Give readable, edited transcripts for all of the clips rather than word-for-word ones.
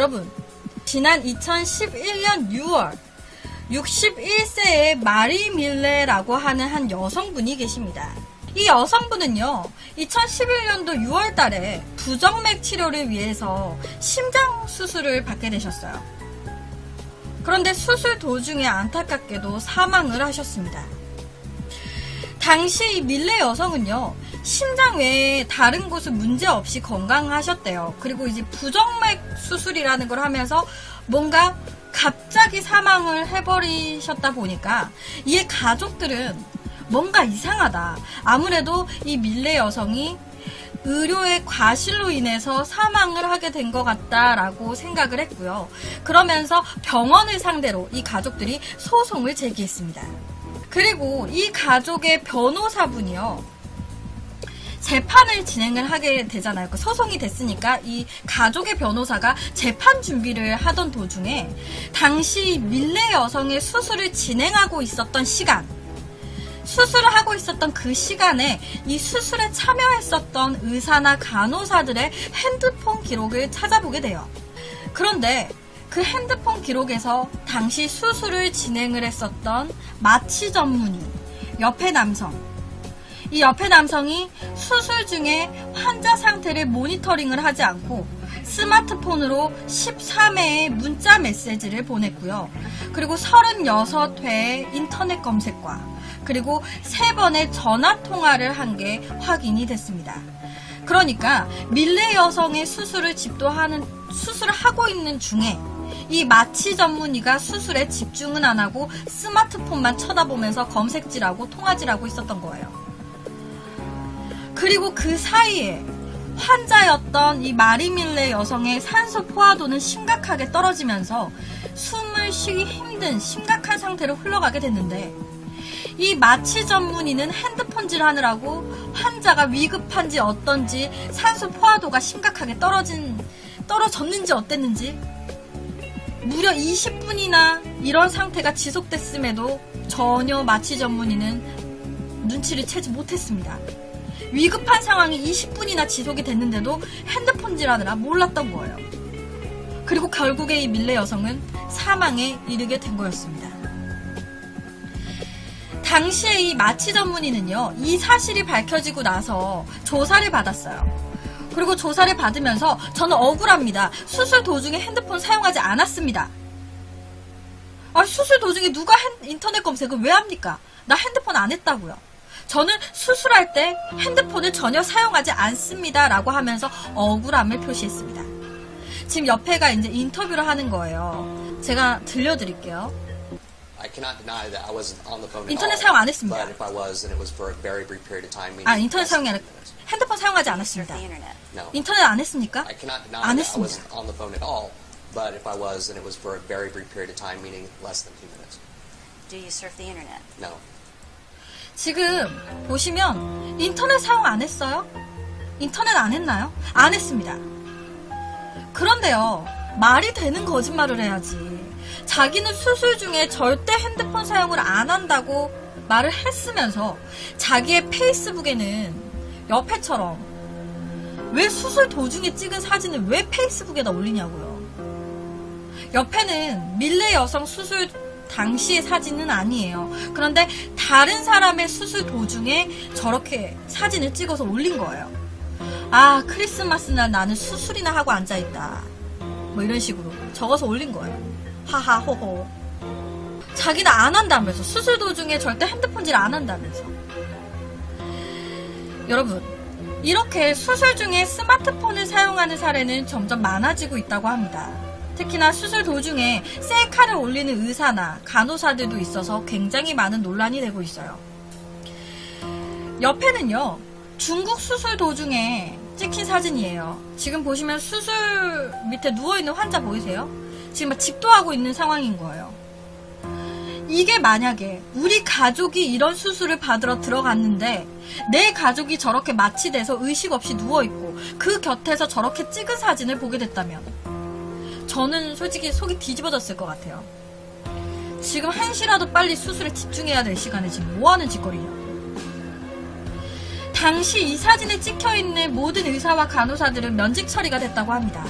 여러분, 지난 2011년 6월 61세의 마리 밀레라고 하는 한 여성분이 계십니다. 이 여성분은요, 2011년도 6월 달에 부정맥 치료를 위해서 심장 수술을 받게 되셨어요. 그런데 수술 도중에 안타깝게도 사망을 하셨습니다. 당시 이 밀레 여성은요, 심장 외에 다른 곳은 문제없이 건강하셨대요. 그리고 이제 부정맥 수술이라는 걸 하면서 뭔가 갑자기 사망을 해버리셨다 보니까 이에 가족들은 뭔가 이상하다. 아무래도 이 밀레 여성이 의료의 과실로 인해서 사망을 하게 된 것 같다라고 생각을 했고요. 그러면서 병원을 상대로 이 가족들이 소송을 제기했습니다. 그리고 이 가족의 변호사분이요, 재판을 진행을 하게 되잖아요. 그 소송이 됐으니까 이 가족의 변호사가 재판 준비를 하던 도중에 당시 밀레 여성의 수술을 진행하고 있었던 시간, 수술을 하고 있었던 그 시간에 이 수술에 참여했었던 의사나 간호사들의 핸드폰 기록을 찾아보게 돼요. 그런데 그 핸드폰 기록에서 당시 수술을 진행을 했었던 마취 전문의, 옆에 남성, 이 옆에 남성이 수술 중에 환자 상태를 모니터링을 하지 않고 스마트폰으로 13회의 문자 메시지를 보냈고요. 그리고 36회의 인터넷 검색과 그리고 3번의 전화 통화를 한 게 확인이 됐습니다. 그러니까 밀레 여성의 수술을 수술을 하고 있는 중에 이 마취 전문의가 수술에 집중은 안 하고 스마트폰만 쳐다보면서 검색질하고 통화질하고 있었던 거예요. 그리고 그 사이에 환자였던 이 마리 밀레 여성의 산소 포화도는 심각하게 떨어지면서 숨을 쉬기 힘든 심각한 상태로 흘러가게 됐는데, 이 마취 전문의는 핸드폰질 하느라고 환자가 위급한지 어떤지 산소 포화도가 심각하게 떨어졌는지 어땠는지 무려 20분이나 이런 상태가 지속됐음에도 전혀 마취 전문의는 눈치를 채지 못했습니다. 위급한 상황이 20분이나 지속이 됐는데도 핸드폰질하느라 몰랐던 거예요. 그리고 결국에 이 밀레 여성은 사망에 이르게 된 거였습니다. 당시에 이 마취 전문의는요, 이 사실이 밝혀지고 나서 조사를 받았어요. 그리고 조사를 받으면서 저는 억울합니다. 수술 도중에 핸드폰 사용하지 않았습니다. 수술 도중에 누가 인터넷 검색을 왜 합니까? 나 핸드폰 안 했다고요. 저는 수술할 때 핸드폰을 전혀 사용하지 않습니다 라고 하면서 억울함을 표시했습니다. 지금 옆에가 이제 인터뷰를 하는 거예요. 제가 들려드릴게요. 인터넷 사용 안 했습니다. 인터넷 사용이 아니라 핸드폰 사용하지 않았습니다. 인터넷 안 했습니까? 안 했습니다. But if I was, then it was for a very brief period of time, meaning less than 2 minutes. Do you surf the internet? No. 지금 보시면 인터넷 사용 안 했어요? 인터넷 안 했나요? 안 했습니다. 그런데요, 말이 되는 거짓말을 해야지. 자기는 수술 중에 절대 핸드폰 사용을 안 한다고 말을 했으면서 자기의 페이스북에는 옆에처럼 왜 수술 도중에 찍은 사진을 왜 페이스북에다 올리냐고요. 옆에는 밀레 여성 수술 당시의 사진은 아니에요. 그런데 다른 사람의 수술 도중에 저렇게 사진을 찍어서 올린 거예요. 크리스마스 날 나는 수술이나 하고 앉아있다, 뭐 이런 식으로 적어서 올린 거예요. 하하 호호. 자기는 안 한다면서, 수술 도중에 절대 핸드폰질 안 한다면서. 여러분, 이렇게 수술 중에 스마트폰을 사용하는 사례는 점점 많아지고 있다고 합니다. 특히나 수술 도중에 셀카를 올리는 의사나 간호사들도 있어서 굉장히 많은 논란이 되고 있어요. 옆에는요, 중국 수술 도중에 찍힌 사진이에요. 지금 보시면 수술 밑에 누워있는 환자 보이세요? 지금 막 집도하고 있는 상황인 거예요. 이게 만약에 우리 가족이 이런 수술을 받으러 들어갔는데 내 가족이 저렇게 마취돼서 의식 없이 누워있고 그 곁에서 저렇게 찍은 사진을 보게 됐다면 저는 솔직히 속이 뒤집어졌을 것 같아요. 지금 한시라도 빨리 수술에 집중해야 될 시간에 지금 뭐하는 짓거리냐. 당시 이 사진에 찍혀있는 모든 의사와 간호사들은 면직 처리가 됐다고 합니다.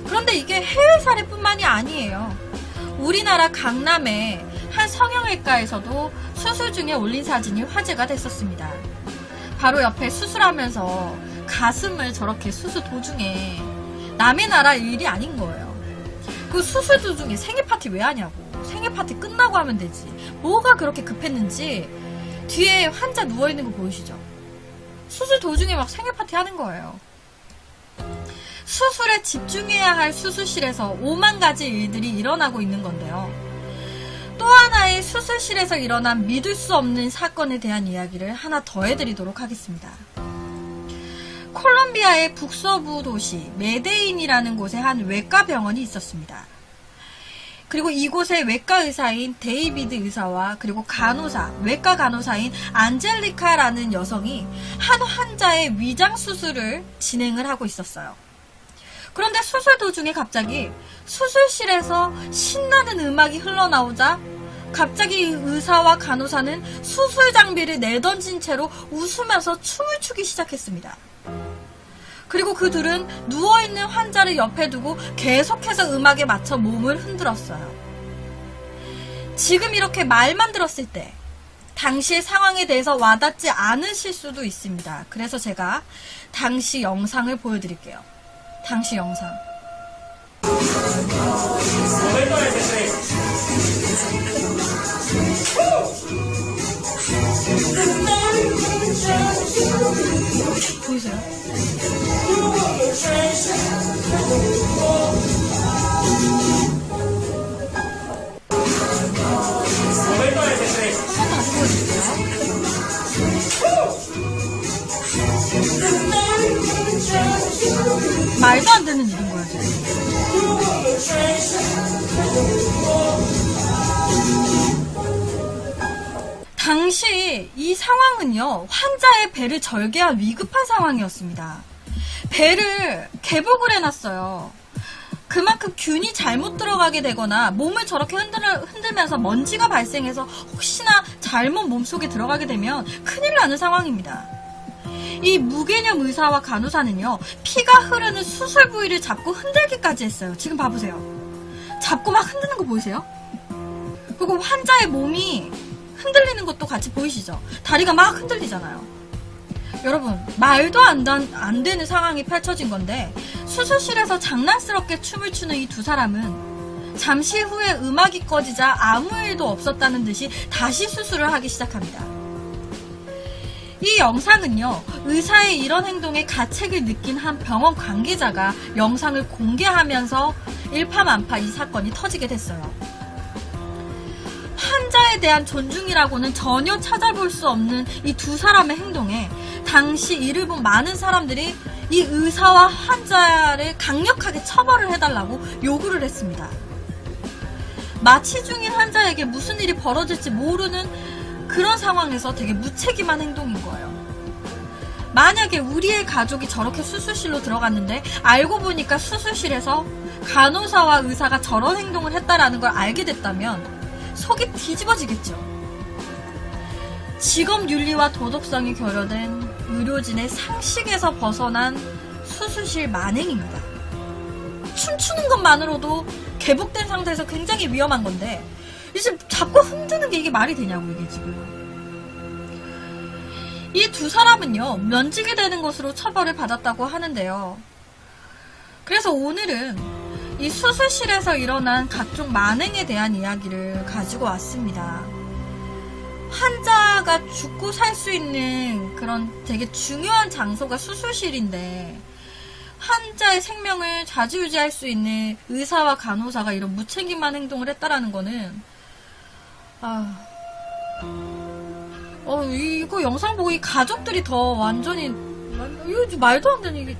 그런데 이게 해외 사례뿐만이 아니에요. 우리나라 강남의 한 성형외과에서도 수술 중에 올린 사진이 화제가 됐었습니다. 바로 옆에 수술하면서 가슴을 저렇게 수술 도중에, 남의 나라 일이 아닌 거예요. 그 수술 도중에 생일 파티 왜 하냐고. 생일 파티 끝나고 하면 되지. 뭐가 그렇게 급했는지. 뒤에 환자 누워있는 거 보이시죠? 수술 도중에 막 생일 파티 하는 거예요. 수술에 집중해야 할 수술실에서 5만 가지 일들이 일어나고 있는 건데요. 또 하나의 수술실에서 일어난 믿을 수 없는 사건에 대한 이야기를 하나 더 해드리도록 하겠습니다. 콜롬비아의 북서부 도시 메데인이라는 곳에 한 외과 병원이 있었습니다. 그리고 이곳의 외과 의사인 데이비드 의사와 그리고 간호사, 외과 간호사인 안젤리카라는 여성이 한 환자의 위장 수술을 진행을 하고 있었어요. 그런데 수술 도중에 갑자기 수술실에서 신나는 음악이 흘러나오자 갑자기 의사와 간호사는 수술 장비를 내던진 채로 웃으면서 춤을 추기 시작했습니다. 그리고 그 둘은 누워있는 환자를 옆에 두고 계속해서 음악에 맞춰 몸을 흔들었어요. 지금 이렇게 말만 들었을 때 당시의 상황에 대해서 와닿지 않으실 수도 있습니다. 그래서 제가 당시 영상을 보여드릴게요. 당시 영상. 보이세요? 한번 다시 보여드릴게요. 말도 안 되는 일인 거야, 지금. 당시 이 상황은요, 환자의 배를 절개할 위급한 상황이었습니다. 배를 개복을 해놨어요. 그만큼 균이 잘못 들어가게 되거나 몸을 저렇게 흔들면서 먼지가 발생해서 혹시나 잘못 몸속에 들어가게 되면 큰일 나는 상황입니다. 이 무개념 의사와 간호사는요, 피가 흐르는 수술 부위를 잡고 흔들기까지 했어요. 지금 봐보세요. 잡고 막 흔드는 거 보이세요? 그리고 환자의 몸이 흔들리는 것도 같이 보이시죠? 다리가 막 흔들리잖아요. 여러분, 말도 안 되는 상황이 펼쳐진 건데, 수술실에서 장난스럽게 춤을 추는 이 두 사람은 잠시 후에 음악이 꺼지자 아무 일도 없었다는 듯이 다시 수술을 하기 시작합니다. 이 영상은요, 의사의 이런 행동에 가책을 느낀 한 병원 관계자가 영상을 공개하면서 일파만파 이 사건이 터지게 됐어요. 환자에 대한 존중이라고는 전혀 찾아볼 수 없는 이 두 사람의 행동에 당시 이를 본 많은 사람들이 이 의사와 환자를 강력하게 처벌을 해달라고 요구를 했습니다. 마취 중인 환자에게 무슨 일이 벌어질지 모르는 그런 상황에서 되게 무책임한 행동인 거예요. 만약에 우리의 가족이 저렇게 수술실로 들어갔는데 알고 보니까 수술실에서 간호사와 의사가 저런 행동을 했다라는 걸 알게 됐다면 속이 뒤집어지겠죠. 직업윤리와 도덕성이 결여된 의료진의 상식에서 벗어난 수술실 만행입니다. 춤추는 것만으로도 개복된 상태에서 굉장히 위험한 건데 이제 잡고 흔드는 게 이게 말이 되냐고, 이게 지금. 이 두 사람은요, 면직이 되는 것으로 처벌을 받았다고 하는데요. 그래서 오늘은 이 수술실에서 일어난 각종 만행에 대한 이야기를 가지고 왔습니다. 환자가 죽고 살 수 있는 그런 되게 중요한 장소가 수술실인데 환자의 생명을 좌지우지할 수 있는 의사와 간호사가 이런 무책임한 행동을 했다라는 거는 이거 영상 보고 이 가족들이 더 완전히 이거 말도 안 되는 이게